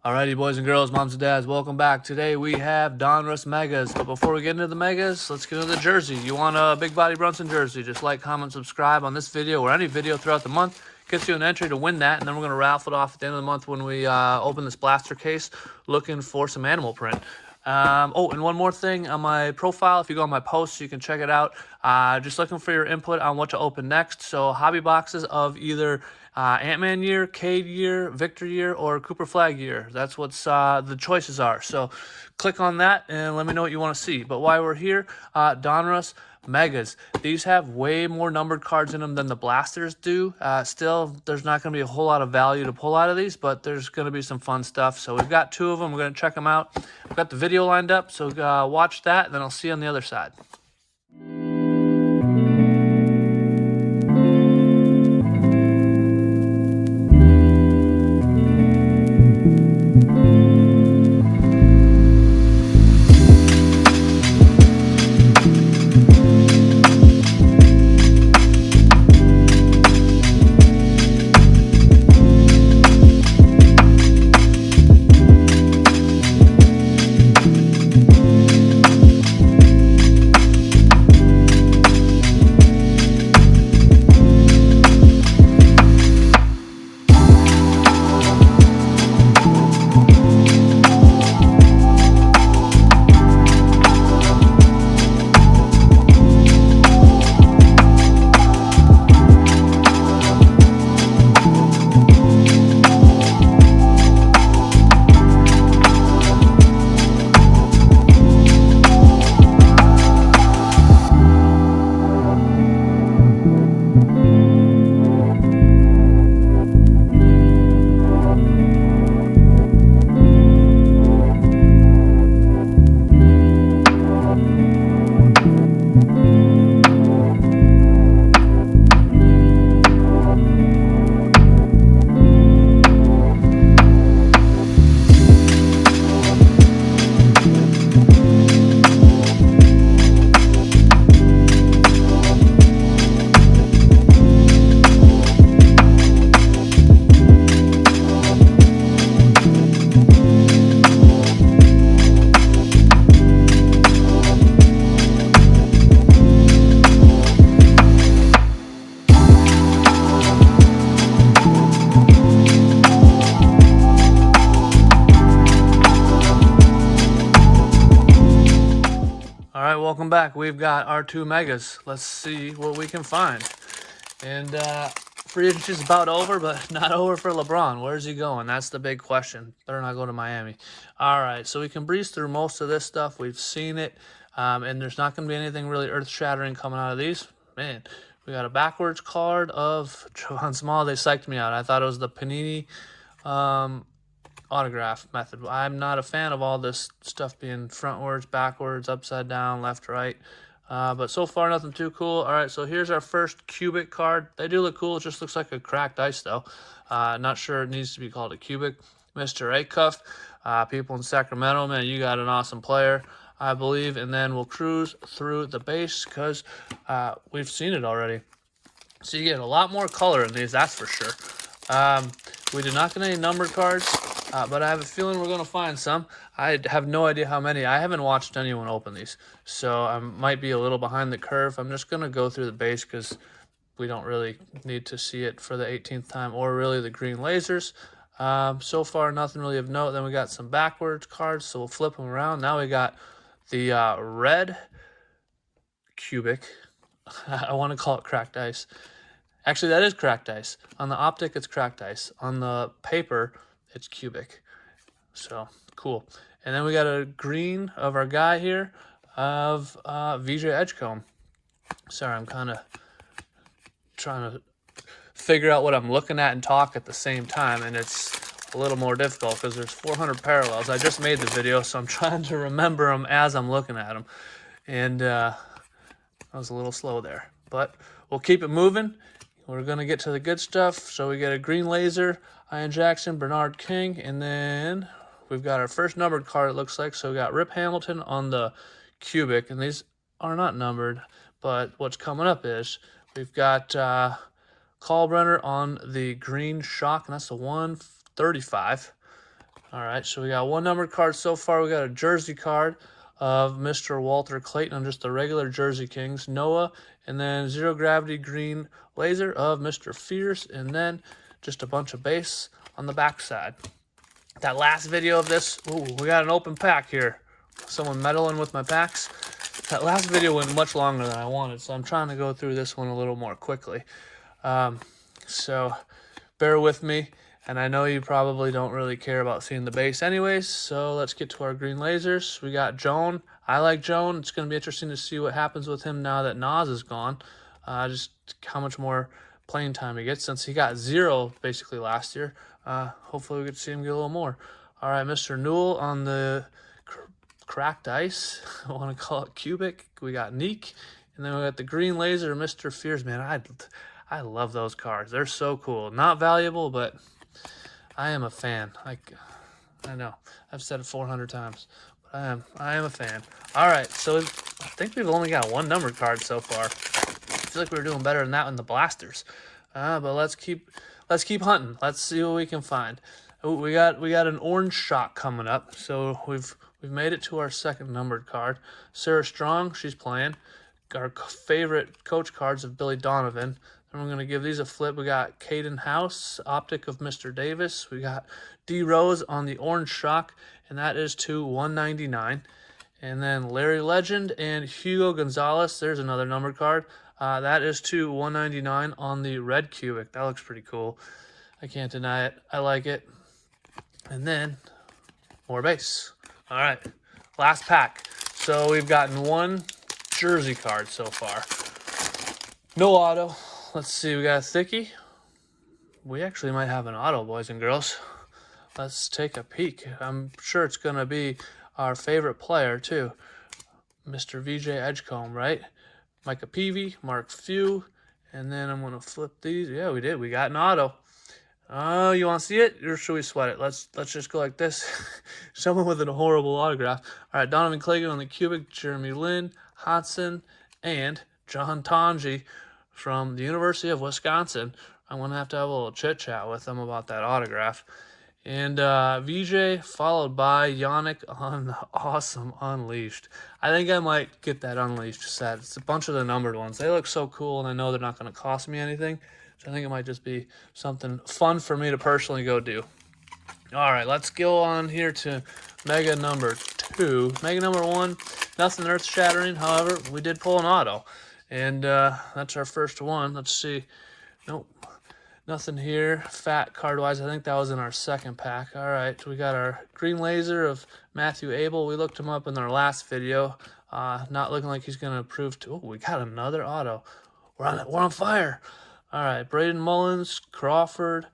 Alrighty, boys and girls, moms and dads, welcome back. Today we have Donruss Megas. But before we get into the Megas, let's get into the jersey. You want a Big Body Brunson jersey, just like, comment, subscribe on this video or any video throughout the month. Gets you an entry to win that, and then we're going to raffle it off at the end of the month when we open this blaster case looking for some animal print. Oh, and one more thing on my profile, if you go on my posts, you can check it out. Just looking for your input on what to open next. So hobby boxes of either Ant-Man year, Cade year, Victor year, or Cooper Flag year. That's what's the choices are. So click on that and let me know what you want to see. But while we're here, Donruss Megas. These have way more numbered cards in them than the blasters do. Still, there's not going to be a whole lot of value to pull out of these, but there's going to be some fun stuff. So we've got two of them. We're going to check them out. I've got the video lined up, so watch that, and then I'll see you on the other side. All right, welcome back. We've got our two Megas. Let's see what we can find. And free agency is about over, but not over for LeBron. Where's he going? That's the big question. Better not go to Miami. All right, so we can breeze through most of this stuff. We've seen it, and there's not going to be anything really earth-shattering coming out of these. Man, we got a backwards card of Javon Small. They psyched me out. I thought it was the Panini autograph method. I'm not a fan of all this stuff being frontwards, backwards, upside down, left, right. But so far, nothing too cool. All right, so here's our first cubic card. They do look cool. It just looks like a cracked ice, though. Not sure it needs to be called a cubic. Mr. Acuff, people in Sacramento, man, you got an awesome player, I believe. And then we'll cruise through the base because we've seen it already. So you get a lot more color in these, that's for sure. We did not get any numbered cards, but I have a feeling we're going to find some. I have no idea how many. I haven't watched anyone open these, so I might be a little behind the curve. I'm just going to go through the base because we don't really need to see it for the 18th time, or really the green lasers. So far, nothing really of note. Then we got some backwards cards, so we'll flip them around. Now we got the red cubic. I want to call it cracked ice. Actually, that is cracked ice. On the optic, it's cracked ice. On the paper, it's cubic. So, cool. And then we got a green of our guy here of VJ Edgecombe. Sorry, I'm kind of trying to figure out what I'm looking at and talk at the same time, and it's a little more difficult because there's 400 parallels. I just made the video, so I'm trying to remember them as I'm looking at them. And I was a little slow there. But we'll keep it moving. We're going to get to the good stuff. So we get a green laser, Ian Jackson, Bernard King, and then we've got our first numbered card, it looks like. So we got Rip Hamilton on the cubic, and these are not numbered, but what's coming up is we've got Kalbrenner on the green shock, and that's the 135. All right, so we got one numbered card so far. We got a jersey card of Mr. Walter Clayton on just the regular Jersey Kings, Noah, and then zero gravity green laser of Mr. Fierce, and then just a bunch of base on the backside. That last video of this, ooh, we got an open pack here. Someone meddling with my packs. That last video went much longer than I wanted, so I'm trying to go through this one a little more quickly. So bear with me, and I know you probably don't really care about seeing the base anyways, so let's get to our green lasers. We got Joan. I like Joan. It's going to be interesting to see what happens with him now that Nas is gone. Just how much more playing time he gets, since he got 0 basically last year. Hopefully we get to see him get a little more. All right, Mr. Newell on the cracked ice. I want to call it cubic. We got Neek, and then we got the green laser, Mr. Fears. Man, I love those cards. They're so cool. Not valuable, but I am a fan. I know I've said it 400 times, but I am a fan. All right, so I think we've only got one numbered card so far. I feel like we were doing better than that in the blasters, but let's keep hunting. Let's see what we can find. Ooh, we got an orange shot coming up, so we've made it to our second numbered card. Sarah Strong, she's playing. Our favorite coach cards of Billy Donovan. Then we're going to give these a flip. We got Caden House, optic of Mr. Davis. We got D Rose on the orange shock, and that is to 199. And then Larry Legend and Hugo Gonzalez. There's another numbered card. That is to 199 on the red cubic. That looks pretty cool. I can't deny it. I like it. And then more base. All right, last pack. So we've gotten one jersey card so far. No auto. Let's see, we got a thickie. We actually might have an auto, boys and girls. Let's take a peek. I'm sure it's going to be our favorite player, too. Mr. VJ Edgecombe, right? Micah Peavy, Mark Few, and then I'm going to flip these. Yeah, we did. We got an auto. Oh, you want to see it, or should we sweat it? Let's just go like this. Someone with a horrible autograph. All right, Donovan Clayton on the cubic, Jeremy Lin, Hodson, and John Tonji from the University of Wisconsin. I'm going to have a little chit-chat with them about that autograph. And VJ followed by Yannick on the awesome Unleashed. I think I might get that Unleashed set. It's a bunch of the numbered ones. They look so cool, and I know they're not going to cost me anything. So I think it might just be something fun for me to personally go do. All right, let's go on here to Mega number 2. Mega number 1, nothing earth-shattering. However, we did pull an auto. And that's our first one. Let's see. Nope. Nothing here. Fat card-wise. I think that was in our second pack. All right. We got our green laser of Matthew Abel. We looked him up in our last video. Not looking like he's going to improve. Oh, we got another auto. We're on fire. All right. Braden Mullins, Crawford.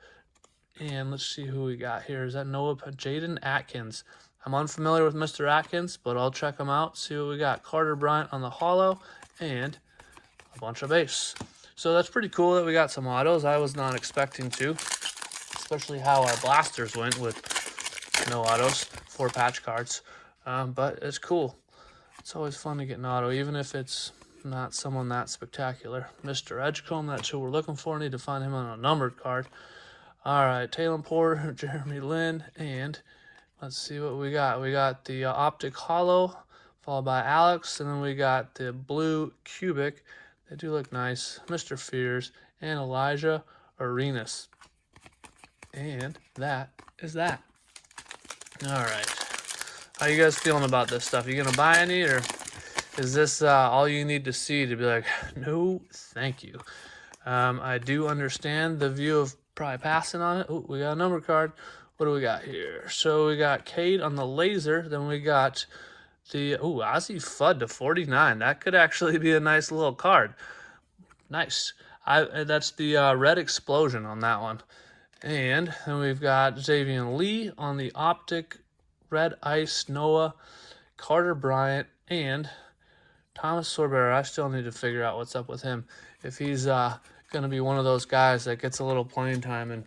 And let's see who we got here. Is that Noah? Jaden Atkins. I'm unfamiliar with Mr. Atkins, but I'll check him out. See what we got. Carter Bryant on the hollow. And a bunch of base. So that's pretty cool that we got some autos. I was not expecting to, especially how our blasters went with no autos, 4 patch cards. But it's cool. It's always fun to get an auto, even if it's not someone that spectacular. Mr. Edgecombe, that's who we're looking for. Need to find him on a numbered card. All right, Talon Porter, Jeremy Lin, and let's see what we got. We got the optic hollow, followed by Alex, and then we got the blue cubic. They do look nice. Mr. Fears and Elijah Arenas. And that is that. All right. How you guys feeling about this stuff? You going to buy any, or is this all you need to see to be like, no, thank you? I do understand the view of probably passing on it. Oh, we got a number card. What do we got here? So we got Cade on the laser. Then we got the Ozzy Fudd to 49. That could actually be a nice little card. Nice. That's the red explosion on that one. And then we've got Xavier Lee on the optic, red ice, Noah, Carter Bryant, and Thomas Sorbear. I still need to figure out what's up with him. If he's going to be one of those guys that gets a little playing time and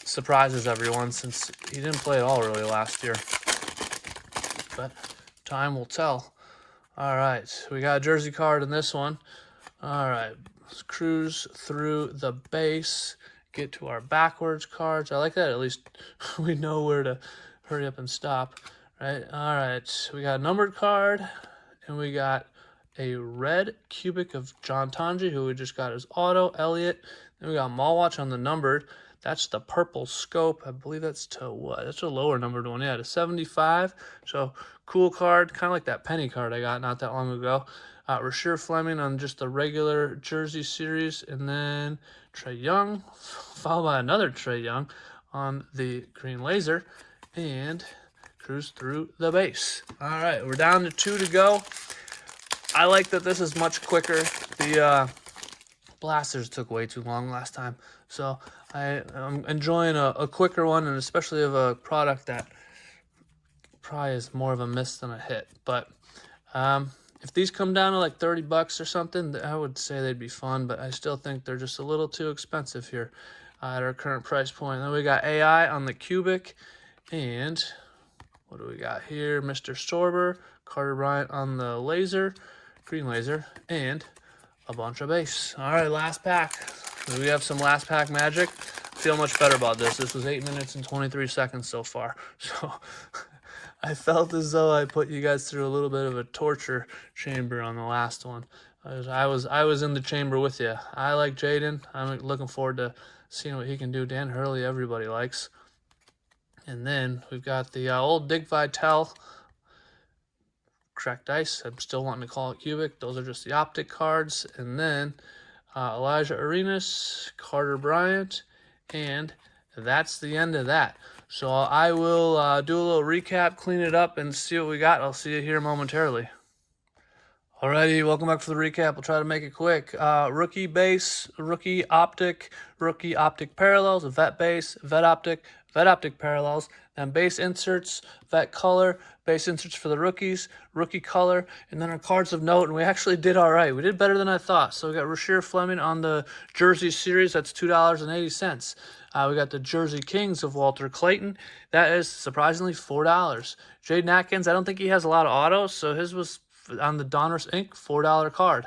surprises everyone, since he didn't play at all really last year. But time will tell. All right, we got a jersey card in this one. All right, let's cruise through the base, get to our backwards cards. I like that. At least we know where to hurry up and stop, right? All right, we got a numbered card, and we got a red cubic of John Tonji, who we just got his auto, Elliott. Then we got Mallwatch on the numbered. That's the purple scope. I believe that's to what? That's a lower numbered one. Yeah, to 75. So cool card, kind of like that penny card I got not that long ago. Rasheer Fleming on just the regular jersey series, and then Trae Young, followed by another Trae Young on the green laser, and cruise through the base. All right, we're down to 2 to go. I like that this is much quicker. The blasters took way too long last time, so I'm enjoying a quicker one, and especially of a product that probably is more of a miss than a hit. But if these come down to like $30 or something, I would say they'd be fun, but I still think they're just a little too expensive here at our current price point. Then we got AI on the cubic, and what do we got here? Mr. Sorber, Carter Bryant on the laser, green laser, and a bunch of base. All right, last pack. We have some last pack magic. Feel much better about this. This was 8 minutes and 23 seconds so far. So I felt as though I put you guys through a little bit of a torture chamber on the last one. I was in the chamber with you. I like Jaden. I'm looking forward to seeing what he can do. Dan Hurley, everybody likes. And then we've got the old Dick Vitale cracked ice. I'm still wanting to call it cubic. Those are just the optic cards. And then Elijah Arenas, Carter Bryant, and that's the end of that. So I will do a little recap, clean it up, and see what we got. I'll see you here momentarily. Alrighty, welcome back for the recap. We'll try to make it quick. Rookie base, rookie optic parallels, vet base, vet optic parallels, then base inserts, vet color, base inserts for the rookies, rookie color, and then our cards of note. And we actually did all right. We did better than I thought. So we got Rasheer Fleming on the jersey series. That's $2.80. We got the Jersey Kings of Walter Clayton. That is surprisingly $4. Jaden Atkins, I don't think he has a lot of autos, so his was on the Donruss Inc. $4 card.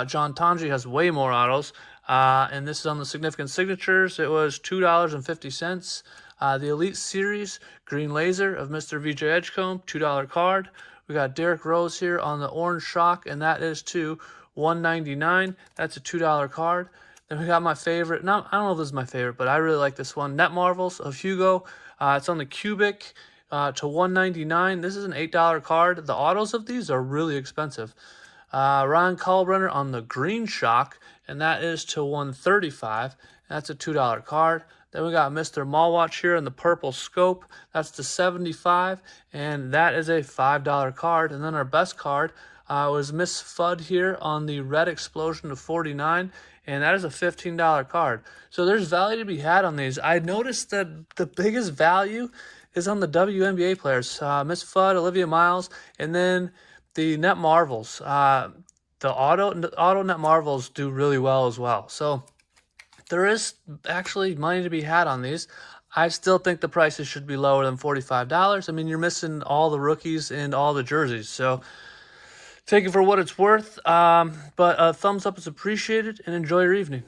John Tonji has way more autos, and this is on the significant signatures. It was $2.50. The Elite Series Green Laser of Mr. VJ Edgecombe, $2 card. We got Derrick Rose here on the Orange Shock, and that is to $1.99. That's a $2 card. Then we got my favorite. I don't know if this is my favorite, but I really like this one. Net Marvels of Hugo. It's on the cubic to $1.99. This is an $8 card. The autos of these are really expensive. Ryan Kalbrenner on the Green Shock, and that is to $135. That's a $2 card. Then we got Mr. Mallwatch here in the purple scope. That's to $75, and that is a $5 card. And then our best card was Miss Fudd here on the Red Explosion to $49, and that is a $15 card. So there's value to be had on these. I noticed that the biggest value is on the WNBA players. Miss Fudd, Olivia Miles, and then the Net Marvels. The auto Net Marvels do really well as well. So there is actually money to be had on these. I still think the prices should be lower than $45. I mean, you're missing all the rookies and all the jerseys. So take it for what it's worth. But a thumbs up is appreciated, and enjoy your evening.